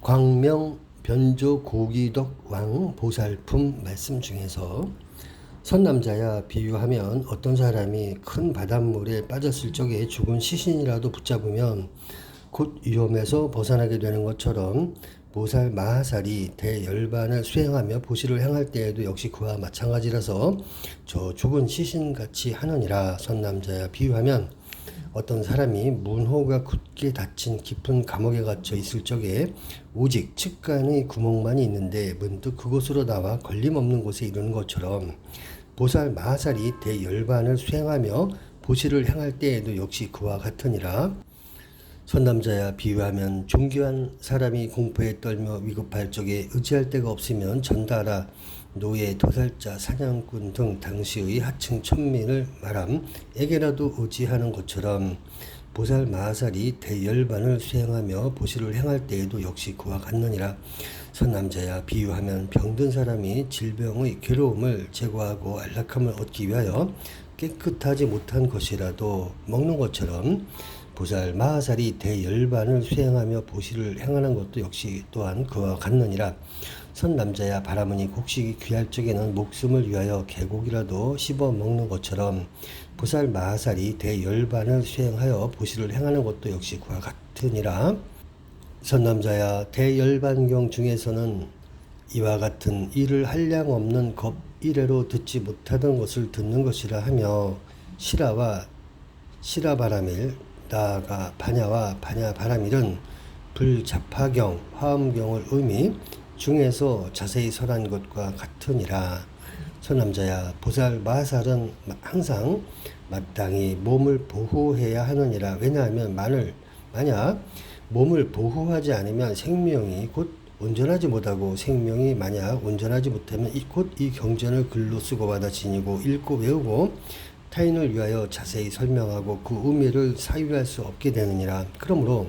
광명 변조 고기덕 왕 보살품 말씀 중에서 선남자야 비유하면 어떤 사람이 큰 바닷물에 빠졌을 적에 죽은 시신이라도 붙잡으면 곧 위험에서 벗어나게 되는 것처럼 보살 마하살이 대열반을 수행하며 보시를 행할 때에도 역시 그와 마찬가지라서 저 죽은 시신같이 하느니라. 선남자야 비유하면 어떤 사람이 문호가 굳게 닫힌 깊은 감옥에 갇혀 있을 적에 오직 측간의 구멍만이 있는데 문득 그곳으로 나와 걸림없는 곳에 이르는 것처럼 보살 마하살이 대열반을 수행하며 보시를 행할 때에도 역시 그와 같으니라. 선남자야 비유하면 존귀한 사람이 공포에 떨며 위급할 적에 의지할 데가 없으면 전달하 노예, 도살자, 사냥꾼 등 당시의 하층 천민을 말함 에게라도 의지하는 것처럼 보살 마하살이 대열반을 수행하며 보시를 행할 때에도 역시 그와 같느니라. 선남자야 비유하면 병든 사람이 질병의 괴로움을 제거하고 안락함을 얻기 위하여 깨끗하지 못한 것이라도 먹는 것처럼 보살 마하살이 대열반을 수행하며 보시를 행하는 것도 역시 또한 그와 같느니라. 선남자야 바라머니 곡식이 귀할 적에는 목숨을 위하여 개고기라도 씹어 먹는 것처럼 보살 마하살이 대열반을 수행하여 보시를 행하는 것도 역시 그와 같으니라. 선남자야 대열반경 중에서는 이와 같은 이를 한량 없는 겁 이래로 듣지 못하던 것을 듣는 것이라 하며 시라와 시라바라밀 나아가 반야와 반야바라밀은 불자파경 화엄경을 의미 중에서 자세히 설한 것과 같으니라. 선남자야 보살 마하살은 항상 마땅히 몸을 보호해야 하느니라. 왜냐하면 만약 몸을 보호하지 않으면 생명이 곧 온전하지 못하고 생명이 만약 온전하지 못하면 곧 이 경전을 글로 쓰고 받아 지니고 읽고 외우고 타인을 위하여 자세히 설명하고 그 의미를 사유할 수 없게 되느니라. 그러므로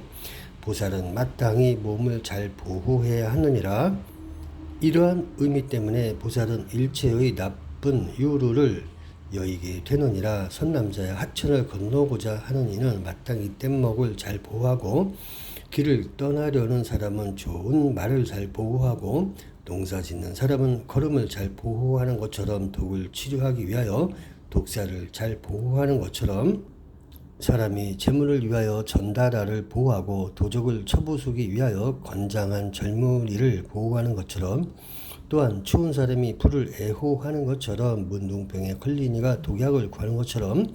보살은 마땅히 몸을 잘 보호해야 하느니라. 이러한 의미 때문에 보살은 일체의 나쁜 유루를 여의게 되느니라. 선남자야 하천을 건너고자 하는 이는 마땅히 뗏목을 잘 보호하고 길을 떠나려는 사람은 좋은 말을 잘 보호하고 농사 짓는 사람은 걸음을 잘 보호하는 것처럼 독을 치료하기 위하여 독사를 잘 보호하는 것처럼 사람이 재물을 위하여 전달하를 보호하고 도적을 쳐부수기 위하여 건장한 젊은이를 보호하는 것처럼 또한 추운 사람이 불을 애호하는 것처럼 문둥병에 걸린 이가 독약을 구하는 것처럼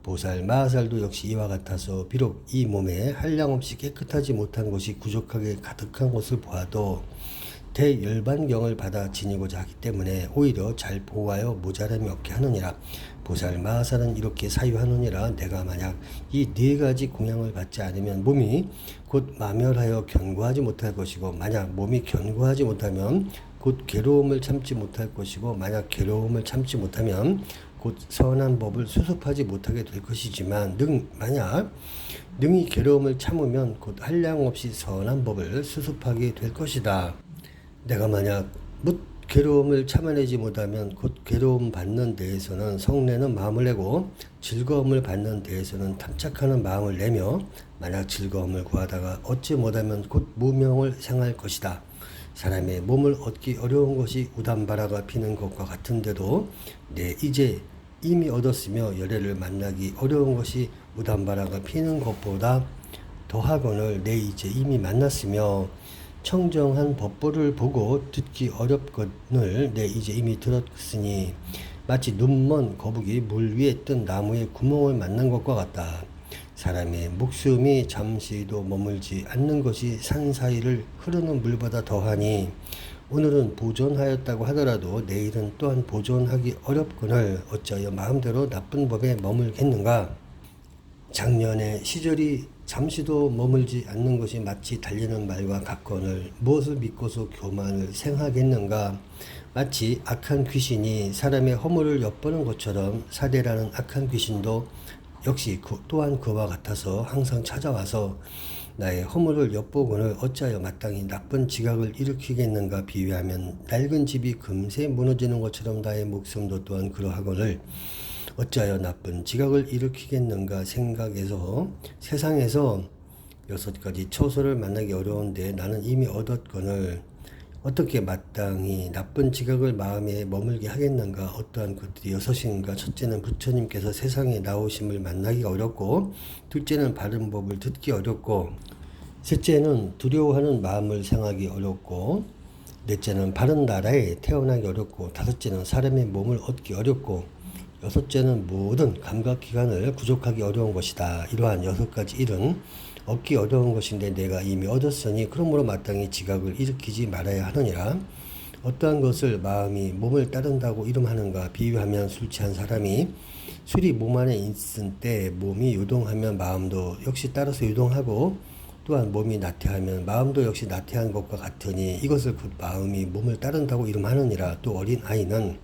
보살 마하살도 역시 이와 같아서 비록 이 몸에 한량없이 깨끗하지 못한 것이 구족하게 가득한 것을 보아도 대열반경을 받아 지니고자 하기 때문에 오히려 잘 보호하여 모자람이 없게 하느니라. 보살 마하살은 이렇게 사유하느니라. 내가 만약 이 네 가지 공양을 받지 않으면 몸이 곧 마멸하여 견고하지 못할 것이고 만약 몸이 견고하지 못하면 곧 괴로움을 참지 못할 것이고 만약 괴로움을 참지 못하면 곧 선한 법을 수습하지 못하게 될 것이지만 만약 능히 괴로움을 참으면 곧 한량없이 선한 법을 수습하게 될 것이다. 내가 만약 괴로움을 참아내지 못하면 곧 괴로움 받는 데에서는 성내는 마음을 내고 즐거움을 받는 데에서는 탐착하는 마음을 내며 만약 즐거움을 구하다가 얻지 못하면 곧 무명을 생할 것이다. 사람의 몸을 얻기 어려운 것이 우담바라가 피는 것과 같은데도 내 이제 이미 얻었으며 열애를 만나기 어려운 것이 우담바라가 피는 것보다 더하거늘 내 이제 이미 만났으며 청정한 법보를 보고 듣기 어렵거늘 내 이제 이미 들었으니 마치 눈먼 거북이 물 위에 뜬 나무의 구멍을 만난 것과 같다. 사람의 목숨이 잠시도 머물지 않는 것이 산 사이를 흐르는 물보다 더하니 오늘은 보존하였다고 하더라도 내일은 또한 보존하기 어렵거늘 어찌하여 마음대로 나쁜 법에 머물겠는가. 작년에 시절이 잠시도 머물지 않는 것이 마치 달리는 말과 같거늘 무엇을 믿고서 교만을 생하겠는가. 마치 악한 귀신이 사람의 허물을 엿보는 것처럼 사대라는 악한 귀신도 역시 또한 그와 같아서 항상 찾아와서 나의 허물을 엿보거늘 어찌하여 마땅히 나쁜 지각을 일으키겠는가. 비유하면 낡은 집이 금세 무너지는 것처럼 나의 목숨도 또한 그러하거늘 어찌하여 나쁜 지각을 일으키겠는가. 생각에서 세상에서 6가지 처소를 만나기 어려운데 나는 이미 얻었거늘 어떻게 마땅히 나쁜 지각을 마음에 머물게 하겠는가. 어떠한 것들이 6인가. 첫째는 부처님께서 세상에 나오심을 만나기가 어렵고, 둘째는 바른 법을 듣기 어렵고, 셋째는 두려워하는 마음을 생하기 어렵고, 넷째는 바른 나라에 태어나기 어렵고, 다섯째는 사람의 몸을 얻기 어렵고, 여섯째는 모든 감각기관을 구족하기 어려운 것이다. 이러한 6가지 일은 얻기 어려운 것인데 내가 이미 얻었으니 그러므로 마땅히 지각을 일으키지 말아야 하느니라. 어떠한 것을 마음이 몸을 따른다고 이름하는가. 비유하면 술 취한 사람이 술이 몸 안에 있을 때 몸이 유동하면 마음도 역시 따라서 유동하고, 또한 몸이 나태하면 마음도 역시 나태한 것과 같으니 이것을 그 마음이 몸을 따른다고 이름하느니라. 또 어린 아이는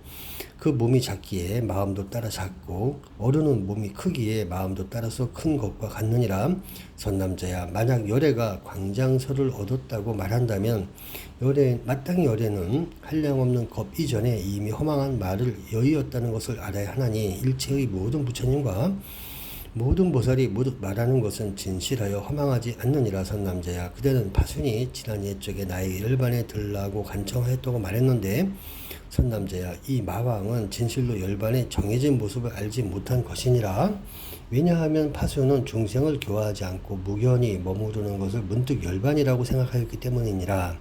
그 몸이 작기에 마음도 따라 작고, 어른은 몸이 크기에 마음도 따라서 큰 것과 같느니라. 선남자야, 만약 열애가 광장설을 얻었다고 말한다면 마땅히 열애는 한량없는 겁 이전에 이미 허망한 말을 여의었다는 것을 알아야 하나니, 일체의 모든 부처님과 모든 보살이 모두 말하는 것은 진실하여 허망하지 않느니라. 선남자야, 그대는 파순이 지난 옛적에 나에게 열반에 들라고 간청하였다고 말했는데, 선남자야, 이 마왕은 진실로 열반의 정해진 모습을 알지 못한 것이니라. 왜냐하면 파수는 중생을 교화하지 않고 무견히 머무르는 것을 문득 열반이라고 생각하였기 때문이니라.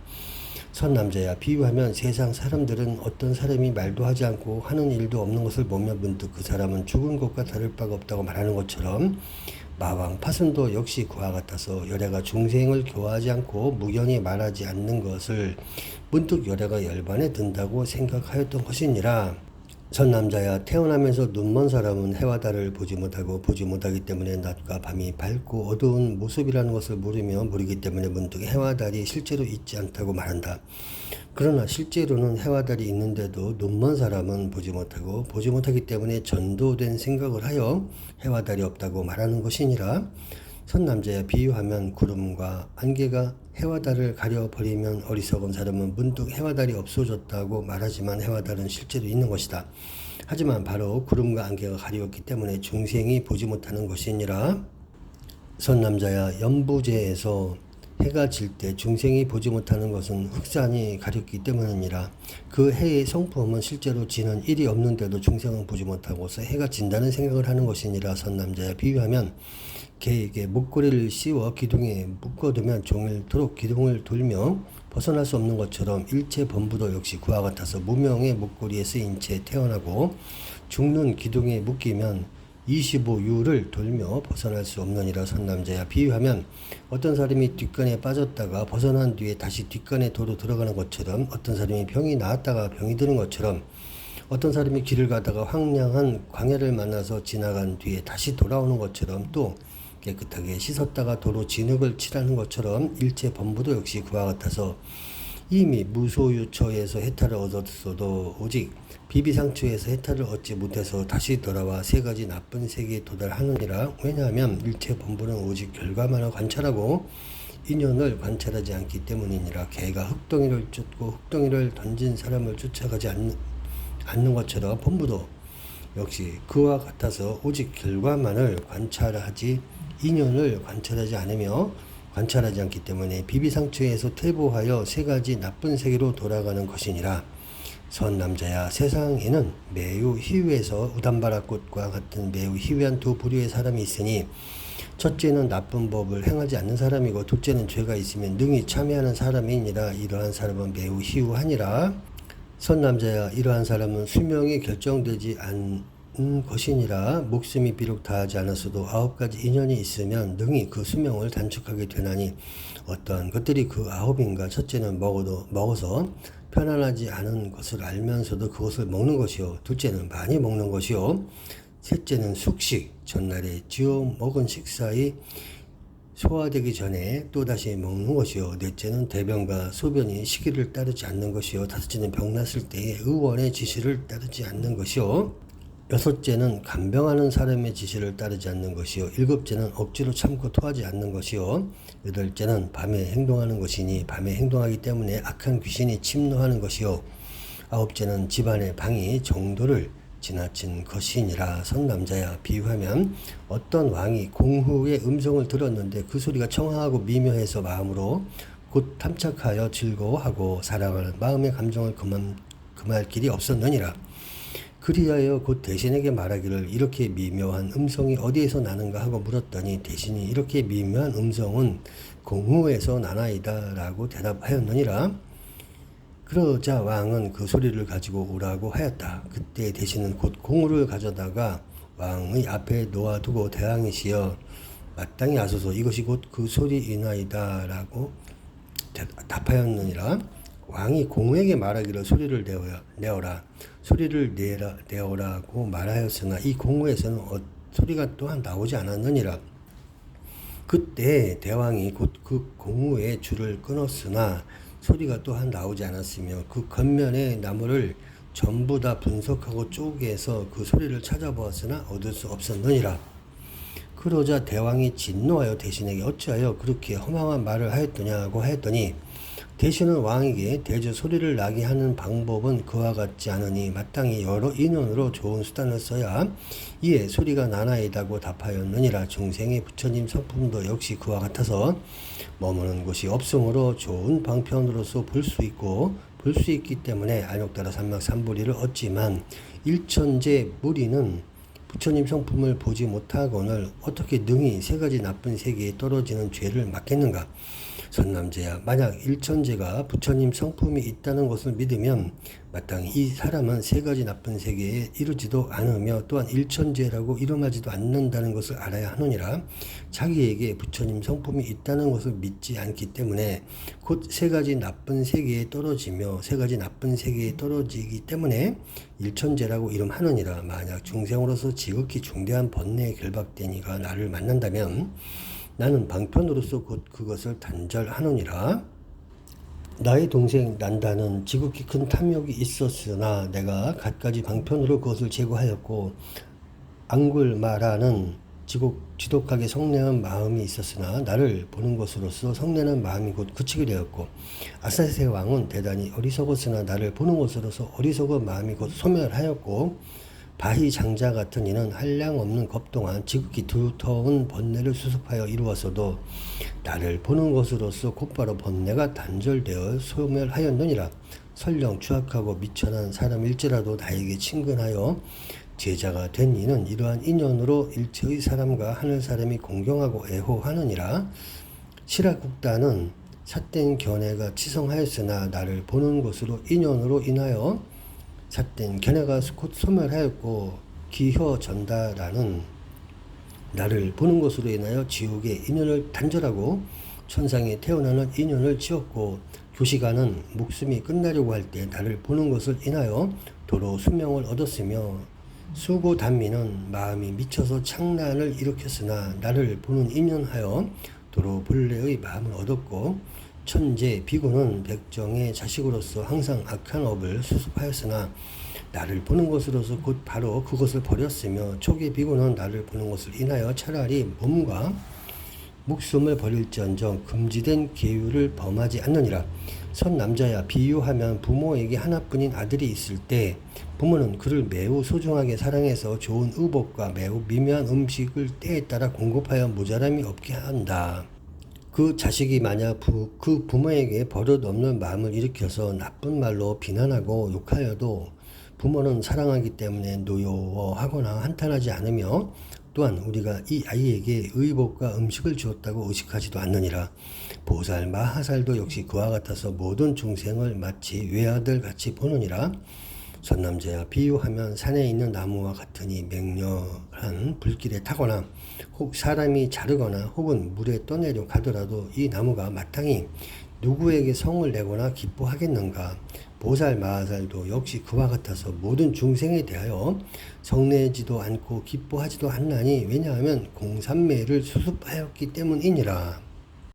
선남자야, 비유하면 세상 사람들은 어떤 사람이 말도 하지 않고 하는 일도 없는 것을 보면 문득 그 사람은 죽은 것과 다를 바가 없다고 말하는 것처럼, 마왕 파순도 역시 그와 같아서 열애가 중생을 교화하지 않고 무견히 말하지 않는 것을 문득 열애가 열반에 든다고 생각하였던 것이니라. 선남자야, 태어나면서 눈먼 사람은 해와 달을 보지 못하기 때문에 낮과 밤이 밝고 어두운 모습이라는 것을 모르기 때문에 문득 해와 달이 실제로 있지 않다고 말한다. 그러나 실제로는 해와 달이 있는데도 눈먼 사람은 보지 못하기 때문에 전도된 생각을 하여 해와 달이 없다고 말하는 것이니라. 선남자야, 비유하면 구름과 안개가 해와 달을 가려버리면 어리석은 사람은 문득 해와 달이 없어졌다고 말하지만 해와 달은 실제로 있는 것이다. 하지만 바로 구름과 안개가 가리웠기 때문에 중생이 보지 못하는 것이니라. 선남자야, 연부제에서 해가 질 때 중생이 보지 못하는 것은 흑산이 가렸기 때문이니라. 그 해의 성품은 실제로 지는 일이 없는데도 중생은 보지 못하고서 해가 진다는 생각을 하는 것이니라. 선남자야, 비유하면 개에게 목걸이를 씌워 기둥에 묶어두면 종일토록 기둥을 돌며 벗어날 수 없는 것처럼 일체 범부도 역시 그와 같아서 무명의 목걸이에 쓰인 채 태어나고 죽는 기둥에 묶이면 25유를 돌며 벗어날 수 없느니라. 선남자야, 비유하면 어떤 사람이 뒷간에 빠졌다가 벗어난 뒤에 다시 뒷간에 도로 들어가는 것처럼, 어떤 사람이 병이 나았다가 병이 드는 것처럼, 어떤 사람이 길을 가다가 황량한 광야를 만나서 지나간 뒤에 다시 돌아오는 것처럼, 또 깨끗하게 씻었다가 도로 진흙을 칠하는 것처럼 일체 범부도 역시 그와 같아서 이미 무소유처에서 해탈을 얻었어도 오직 비비상처에서 해탈을 얻지 못해서 다시 돌아와 3가지 나쁜 세계에 도달하느니라. 왜냐하면 일체 범부는 오직 결과만을 관찰하고 인연을 관찰하지 않기 때문이니라. 개가 흙덩이를 쫓고 흙덩이를 던진 사람을 쫓아가지 않는 것처럼 범부도 역시 그와 같아서 오직 결과만을 관찰하지 인연을 관찰하지 않기 때문에 비비상처에서 퇴보하여 3가지 나쁜 세계로 돌아가는 것이니라. 선남자야, 세상에는 매우 희유해서 우담바라꽃과 같은 매우 희유한 2 부류의 사람이 있으니, 첫째는 나쁜 법을 행하지 않는 사람이고 둘째는 죄가 있으면 능히 참여하는 사람이니라. 이러한 사람은 매우 희유하니라. 선남자야, 이러한 사람은 수명이 결정되지 않는 것이니라. 목숨이 비록 다하지 않았어도 9가지 인연이 있으면 능히 그 수명을 단축하게 되나니, 어떠한 것들이 그 9인가. 첫째는 먹어서 편안하지 않은 것을 알면서도 그것을 먹는 것이요. 둘째는 많이 먹는 것이요. 셋째는 숙식, 전날에 지어 먹은 식사의 소화되기 전에 또다시 먹는 것이요. 넷째는 대변과 소변이 시기를 따르지 않는 것이요. 다섯째는 병났을 때에 의원의 지시를 따르지 않는 것이요. 여섯째는 간병하는 사람의 지시를 따르지 않는 것이요. 일곱째는 억지로 참고 토하지 않는 것이요. 여덟째는 밤에 행동하는 것이니 밤에 행동하기 때문에 악한 귀신이 침노하는 것이요. 아홉째는 집안의 방이 정도를 지나친 것이니라. 선남자야, 비유하면 어떤 왕이 공후의 음성을 들었는데 그 소리가 청아하고 미묘해서 마음으로 곧 탐착하여 즐거워하고 사랑하는 마음의 감정을 금할 길이 없었느니라. 그리하여 곧 대신에게 말하기를 이렇게 미묘한 음성이 어디에서 나는가 하고 물었더니 대신이 이렇게 미묘한 음성은 공후에서 나나이다 라고 대답하였느니라. 그러자 왕은 그 소리를 가지고 오라고 하였다. 그때 대신은 곧 공후를 가져다가 왕의 앞에 놓아두고 대왕이시여 마땅히 아소서 이것이 곧 그 소리이나이다 라고 답하였느니라. 왕이 공후에게 말하기를 소리를 내어라 소리를 내어라고 말하였으나 이 공후에서는 소리가 또한 나오지 않았느니라. 그때 대왕이 곧 그 공후의 줄을 끊었으나 소리가 또한 나오지 않았으며 그 겉면의 나무를 전부 다 분석하고 쪼개서 그 소리를 찾아보았으나 얻을 수 없었느니라. 그러자 대왕이 진노하여 대신에게 어찌하여 그렇게 허망한 말을 하였더냐고 하였더니 대신은 왕에게 대저 소리를 나게 하는 방법은 그와 같지 않으니 마땅히 여러 인원으로 좋은 수단을 써야 이에 소리가 나나이다고 답하였느니라. 중생의 부처님 성품도 역시 그와 같아서 머무는 곳이 없으므로 좋은 방편으로서 볼 수 있기 때문에 안욕따라 삼막삼부리를 얻지만 일천재 무리는 부처님 성품을 보지 못하거늘 어떻게 능히 세 가지 나쁜 세계에 떨어지는 죄를 맡겠는가. 선남자야, 만약 일천재가 부처님 성품이 있다는 것을 믿으면 마땅히 이 사람은 세 가지 나쁜 세계에 이르지도 않으며 또한 일천재라고 이름하지도 않는다는 것을 알아야 하느니라. 자기에게 부처님 성품이 있다는 것을 믿지 않기 때문에 곧 세 가지 나쁜 세계에 떨어지며 세 가지 나쁜 세계에 떨어지기 때문에 일천재라고 이름하느니라. 만약 중생으로서 지극히 중대한 번뇌에 결박된 이가 나를 만난다면 나는 방편으로서 곧 그것을 단절하느니라. 나의 동생 난다는 지극히 큰 탐욕이 있었으나 내가 갖가지 방편으로 그것을 제거하였고 앙굴마라는 지독하게 성내는 마음이 있었으나 나를 보는 것으로서 성내는 마음이 곧 그치게 되었고 아사세 왕은 대단히 어리석었으나 나를 보는 것으로서 어리석은 마음이 곧 소멸하였고 바희 장자 같은 이는 한량 없는 겁 동안 지극히 두터운 번뇌를 수습하여 이루었어도 나를 보는 것으로서 곧바로 번뇌가 단절되어 소멸하였느니라. 설령 추악하고 미천한 사람일지라도 나에게 친근하여 제자가 된 이는 이러한 인연으로 일체의 사람과 하늘 사람이 공경하고 애호하느니라. 시라국다는 삿된 견해가 치성하였으나 나를 보는 것으로 인연으로 인하여 삿된 견해가 곧 소멸하였고 기효 전다라는 나를 보는 것으로 인하여 지옥의 인연을 단절하고 천상에 태어나는 인연을 지었고 교시가는 목숨이 끝나려고 할 때 나를 보는 것을 인하여 도로 수명을 얻었으며 수고단미는 마음이 미쳐서 창난을 일으켰으나 나를 보는 인연하여 도로 본래의 마음을 얻었고 천재 비구는 백정의 자식으로서 항상 악한 업을 수습하였으나 나를 보는 것으로서 곧 바로 그것을 버렸으며 초기 비구는 나를 보는 것을 인하여 차라리 몸과 목숨을 버릴지언정 금지된 계율을 범하지 않느니라. 선남자야, 비유하면 부모에게 하나뿐인 아들이 있을 때 부모는 그를 매우 소중하게 사랑해서 좋은 의복과 매우 미묘한 음식을 때에 따라 공급하여 모자람이 없게 한다. 그 자식이 만약 그 부모에게 버릇 없는 마음을 일으켜서 나쁜 말로 비난하고 욕하여도 부모는 사랑하기 때문에 노여워하거나 한탄하지 않으며 또한 우리가 이 아이에게 의복과 음식을 주었다고 의식하지도 않느니라. 보살 마하살도 역시 그와 같아서 모든 중생을 마치 외아들 같이 보느니라. 선남자야, 비유하면 산에 있는 나무와 같으니 맹렬한 불길에 타거나 혹 사람이 자르거나 혹은 물에 떠내려 가더라도 이 나무가 마땅히 누구에게 성을 내거나 기뻐하겠는가. 보살 마하살도 역시 그와 같아서 모든 중생에 대하여 성내지도 않고 기뻐하지도 않나니 왜냐하면 공삼매를 수습하였기 때문이니라.